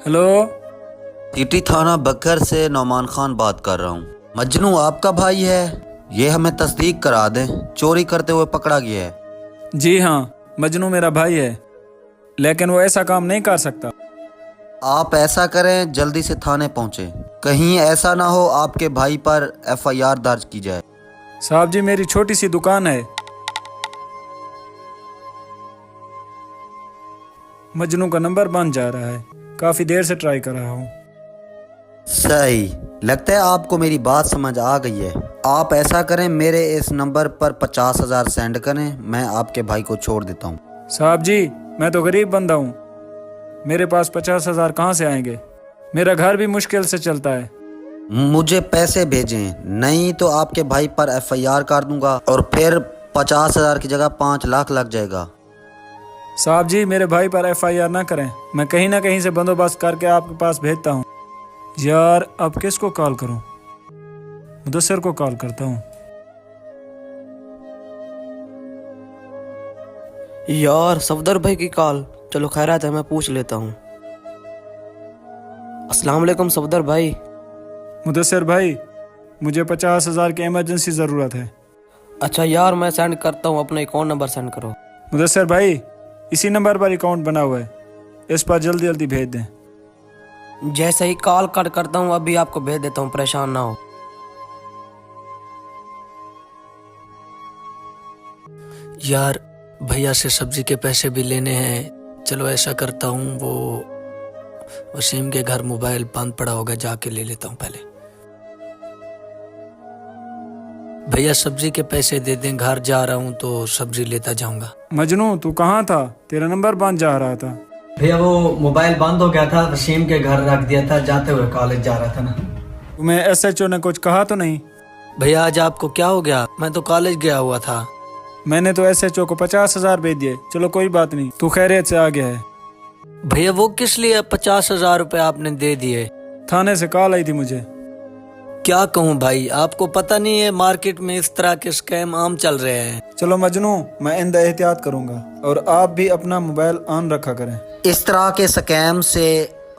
Hello. City थाना बकर से नौमान खान बात कर रहा हूँ। मजनू आपका भाई है? ये हमें तस्दीक करा दें, चोरी करते हुए पकड़ा गया है। जी हाँ, मजनू मेरा भाई है, लेकिन वो ऐसा काम नहीं कर सकता। आप ऐसा करें, जल्दी से थाने पहुँचे, कहीं ऐसा ना हो आपके भाई पर FIR दर्ज की जाए। साहब जी, मेरी छोटी सी दुकान है। मजनू का नंबर बंद जा रहा है, काफी देर से ट्राई कर रहा हूँ। सही, लगता है आपको मेरी बात समझ आ गई है। आप ऐसा करें, मेरे इस नंबर पर 50,000 सेंड करें, मैं आपके भाई को छोड़ देता हूँ। साहब जी, मैं तो गरीब बंदा हूँ, मेरे पास 50,000 कहाँ से आएंगे? मेरा घर भी मुश्किल से चलता है। मुझे पैसे भेजें, नहीं तो आपके भाई पर FIR कर दूंगा और फिर 50,000 की जगह 5 लाख लग जाएगा। साहब जी, मेरे भाई पर FIR ना करें, मैं कहीं ना कहीं से बंदोबस्त करके आपके पास भेजता हूँ। यार, अब किसको कॉल करूँ? मुदस्सिर को कॉल करता हूँ। यार, सफदर भाई की कॉल। चलो खैरात है, मैं पूछ लेता हूँ। अस्सलाम वालेकुम सफदर भाई। मुदस्सिर भाई, मुझे 50,000 की इमरजेंसी ज़रूरत है। अच्छा यार, मैं सेंड करता हूँ, अपना अकाउंट नंबर सेंड करो। मुदस्सिर भाई, इसी नंबर पर अकाउंट बना हुआ है, इस पर जल्दी जल्दी भेज दें। जैसे ही कॉल कट करता हूँ अभी आपको भेज देता हूँ, परेशान ना हो। यार, भैया से सब्जी के पैसे भी लेने हैं। चलो ऐसा करता हूँ, वो वसीम के घर मोबाइल बंद पड़ा होगा, जाके ले लेता हूँ पहले। भैया सब्जी के पैसे दे दें, घर जा रहा हूँ तो सब्जी लेता जाऊंगा। मजनू, तू कहाँ था? तेरा नंबर बंद जा रहा था। भैया वो मोबाइल बंद हो गया था, वसीम के घर रख दिया था, जाते हुए कॉलेज जा रहा था ना। तुम्हें SHO ने कुछ कहा तो नहीं? भैया आज आपको क्या हो गया? मैं तो कॉलेज गया हुआ था। मैंने तो SHO को 50,000 भेज दिए। चलो कोई बात नहीं, तू खैरियत से आ गया है। भैया वो किस लिए 50,000 रुपए आपने दे दिए? थाने से कॉल आई थी मुझे। क्या कहूँ भाई, आपको पता नहीं है मार्केट में इस तरह के स्कैम आम चल रहे हैं। चलो मजनू, मैं इंदा एहतियात करूंगा और आप भी अपना मोबाइल ऑन रखा करें। इस तरह के स्कैम से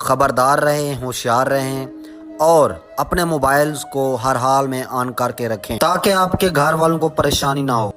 खबरदार रहें, होशियार रहें और अपने मोबाइल्स को हर हाल में ऑन करके रखें ताकि आपके घर वालों को परेशानी ना हो।